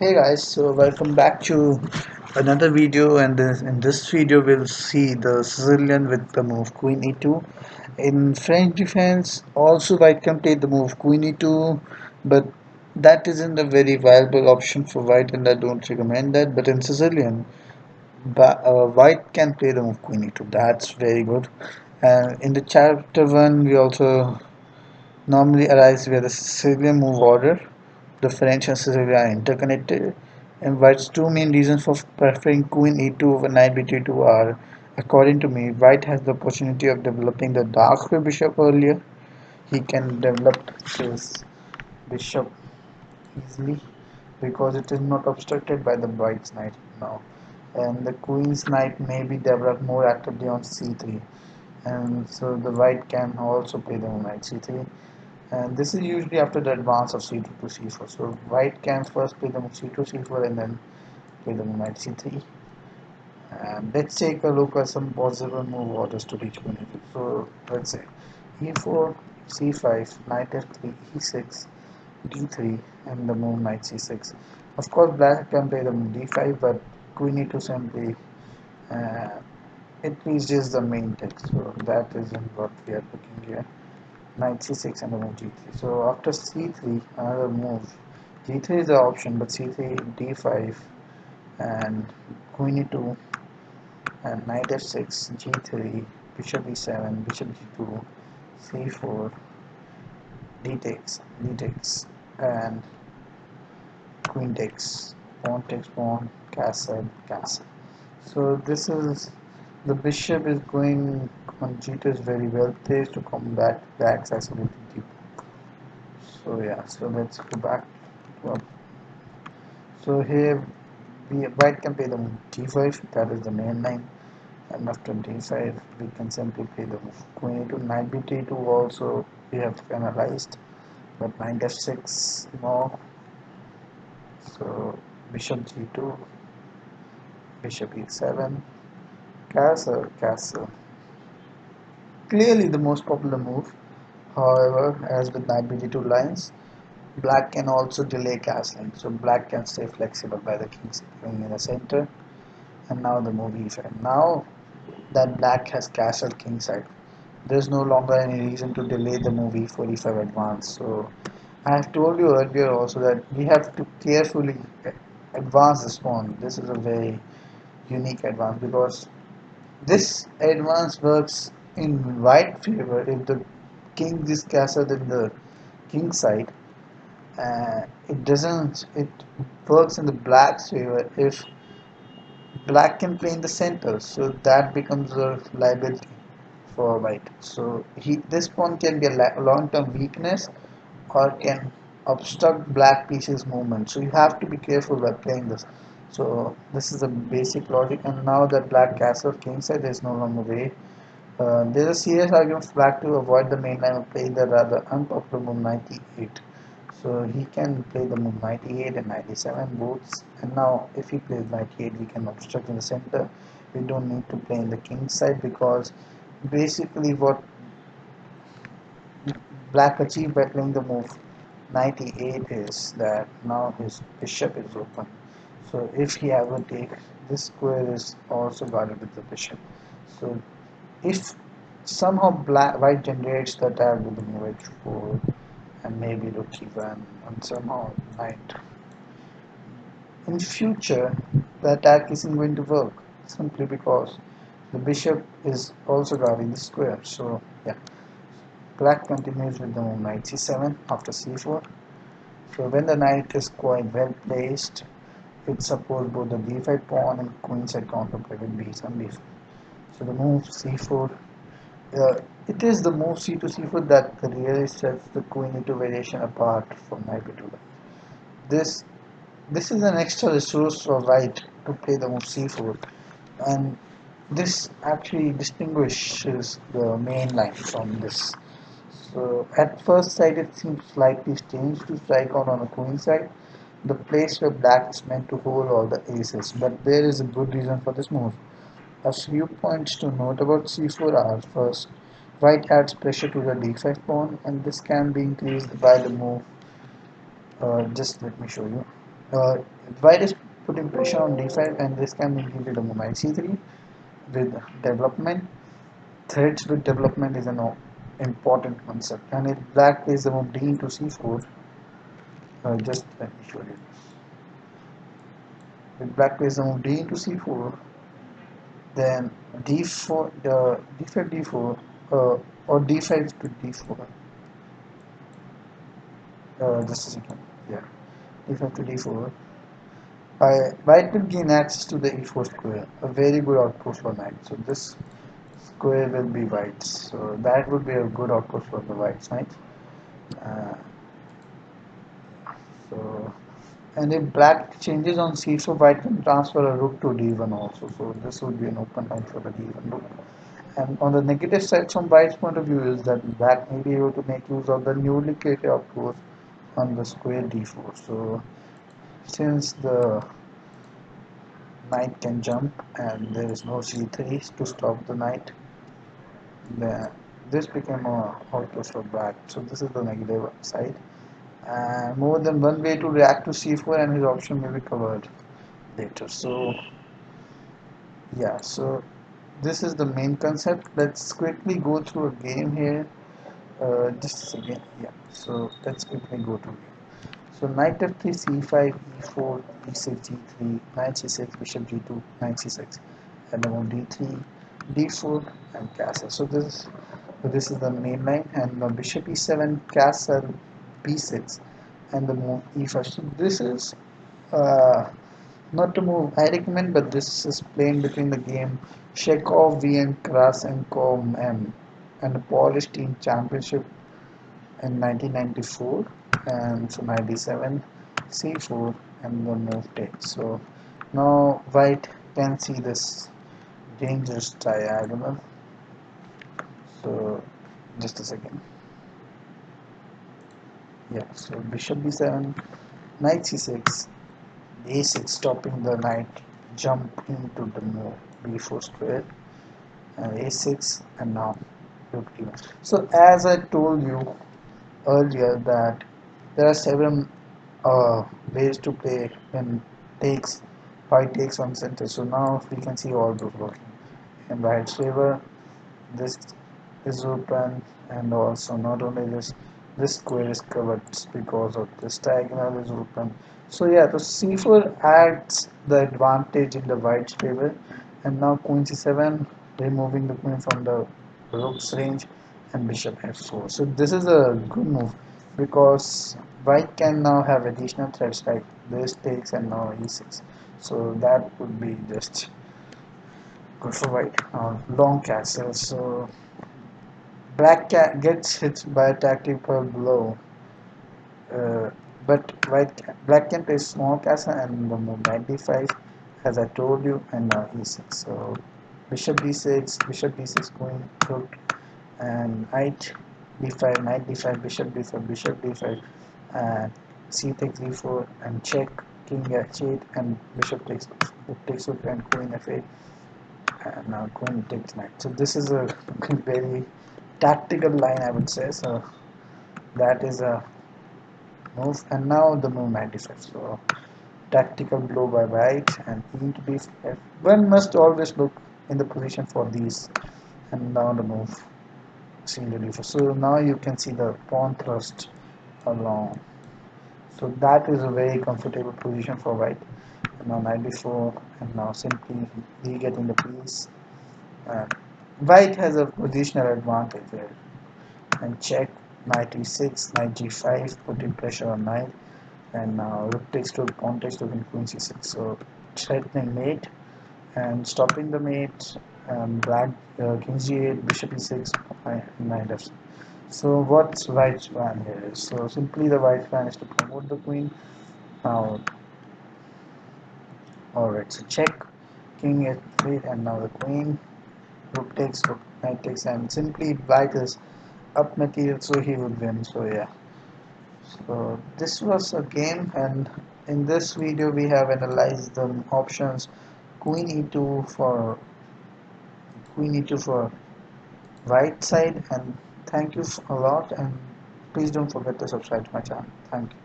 Hey guys, so welcome back to another video, and in this video we'll see the Sicilian with the move Queen E2. In French defense, also white can play the move Queen E2, but that isn't a very viable option for white, and I don't recommend that. But in Sicilian, white can play the move Queen E2. That's very good. And in the chapter one, we also normally arise where the Sicilian move order. The French and Sicily are interconnected, and White's two main reasons for preferring Queen E2 over Knight B2 are, according to me, White has the opportunity of developing the dark square bishop earlier. He can develop his bishop easily because it is not obstructed by the White's knight now, and the Queen's knight may be developed more actively on C3, and so the White can also play the knight C3, and this is usually after the advance of c2 to c4. So white can first play the move c2 c4 and then play the move knight c3. And let's take a look at some possible move orders to reach queen e2. So let's say e4, c5, knight f3, e6, d3, and the move knight c6. Of course black can play the move d5, but queen e2 simply uh, it reaches the main text, so that isn't what we are looking here. Knight c6 and the move g3. So after c3, another move. g3 is the option, but c3, d5, and queen e2, and knight f6, g3, bishop e7, bishop g2, c4, d takes, and queen takes, pawn, castle. So this is the bishop is going on g2 is very well placed to combat the accessibility. So yeah, so let's go back. Well, so here white can play the move d5, that is the main line, and after d5 we can simply play the move queen e2, knight b2 also we have analyzed, but knight f6 no. So bishop g2, bishop e7, castle. Clearly the most popular move. However, as with knight b2 lines, black can also delay castling, so black can stay flexible by the king sitting in the center. And now the move e5. Now that black has castled kingside, there's no longer any reason to delay the move e4 e5 advance. So I have told you earlier also that we have to carefully advance this pawn. This is a very unique advance because this advance works in white favor if the king is castled in the king side. It doesn't. It works in the black's favor if black can play in the center, so that becomes a liability for white. So this pawn can be a long-term weakness or can obstruct black pieces movement. So you have to be careful while playing this. So this is a basic logic. And now that black castle kingside, there is no longer way. There is a serious argument for black to avoid the main line of playing the rather unpopular move 98. So he can play the move 98 and 97 both. And now if he plays 98, we can obstruct in the center. We don't need to play in the king side because basically what black achieved by playing the move 98 is that now his bishop is open. So if he ever takes, this square is also guarded with the bishop. So if somehow white generates the attack with the move h4 and maybe rook e1 and somehow knight, in future the attack isn't going to work simply because the bishop is also guarding the square. So yeah, black continues with the move knight c7 after c4. So when the knight is quite well placed, it supports both the d5 pawn and queenside counterplay with b7 b4. So the move c4, it is the move c2 c4 that really sets the queen e2 variation apart from knight b2. This this is an extra resource for white to play the move c4, and this actually distinguishes the main line from this. So at first sight it seems slightly strange to strike out on a queen side, the place where black is meant to hold all the aces, but there is a good reason for this move. A few points to note about c4 are: first, white adds pressure to the d5 pawn, and this can be increased by the move. Just let me show you. Uh, White is putting pressure on d5, and this can be into the move knight c3 with development. Threats with development is an important concept. And if black plays the move d into c4, just let me show you. If black plays the move d into c4, then d4, d5 d4, or d5 to d4. Just a second. Yeah, d5 to d4. White will gain access to the e4 square, a very good outpost for knight. So this square will be white. So that would be a good outpost for the white side. Uh, so and if black changes on c4, white can transfer a rook to d1 also. So this would be an open line for the d1 rook. And on the negative side, from white's point of view, is that black may be able to make use of the newly created outpost on the square d4. So since the knight can jump and there is no c3 to stop the knight, then this became a outpost for black. So this is the negative side. And more than one way to react to c4, and his option may be covered later. So yeah, so this is the main concept. Let's quickly go through a game here. Just a second. Yeah, so let's quickly go to game. So knight f3, c5, e4, b6, g3, knight c6, bishop g2, knight c6, and then on d3, d4, and castle. So this is the main line, and the bishop e7, castle, b6, and the move e5. So this is uh, not to move I recommend, but this is playing between the game Chekhov, VN, Krasenko, M, and the Polish team championship in 1994, and so 97 c4 and the move takes. So now white can see this dangerous diagonal. So just a second. Yeah, so bishop b7, knight c6, a6, stopping the knight jump into the move b4 square, and a6, and now rook d1. So as I told you earlier that there are several ways to play when takes white takes on center. So now we can see all those working. In white's favor, this is open, and also not only this square is covered because of this diagonal is open. So yeah, the c4 adds the advantage in the white's favor. And now queen c7, removing the queen from the rook's range, and bishop f4. So this is a good move because white can now have additional threats like this takes and now e6. So that would be just good for white. Long castle. So black gets hit by a tactical blow, uh, but black can play small castle and the move knight d5, as I told you, and now e6. So bishop d6, bishop d6, queen rook, and knight d5, knight d5, bishop d5, bishop d5, and c takes d4, and check, king h8, and bishop takes rook, and queen f8, and now queen takes knight. So this is a very tactical line, I would say. So that is a move, and now the move 95. So tactical blow by white, and e to b5. One must always look in the position for these, and now the move c to d4. So now you can see the pawn thrust along. So that is a very comfortable position for white. And now knight d4, and now simply re-getting the piece. And white has a positional advantage here. And check, knight e6, knight g5, putting pressure on knight, and now rook takes rook, pawn takes rook, and queen c6. So threatening mate and stopping the mate, and black king g8, bishop e6, knight f6. So what's white's plan here? So simply the white plan is to promote the queen. Now, alright, so check, king h3, and now the queen, rook takes, rook, knight takes, and simply white is up material, so he would win. So yeah. So this was a game, and in this video we have analyzed the options queen e2 for white side. And thank you a lot, and please don't forget to subscribe to my channel. Thank you.